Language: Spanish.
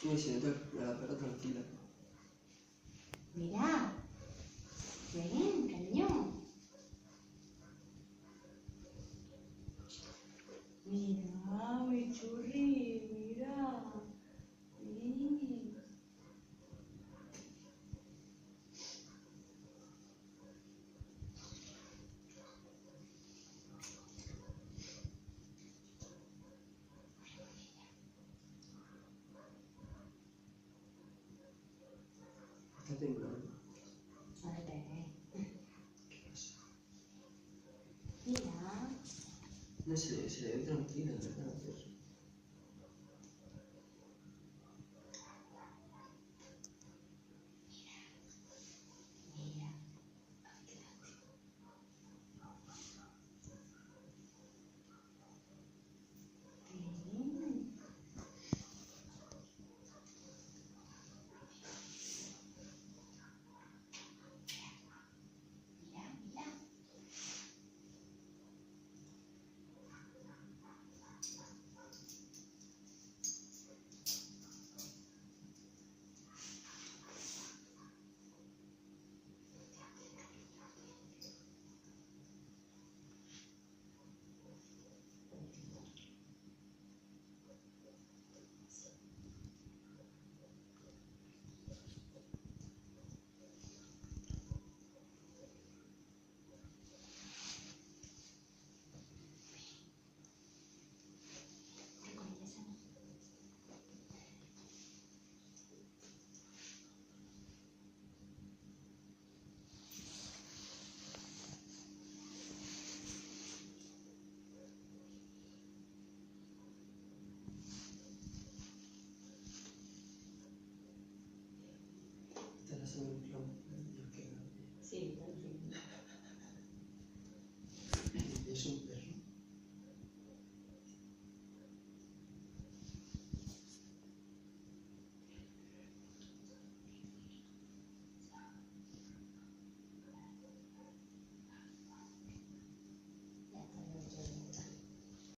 Me siento a la perra tranquila. Mirá. Ven, cariño. Mirá, mi churri, mirá. Vení. Está temblando. A ver. ¿Qué pasa? Mira. No se le ve tranquila, ¿verdad?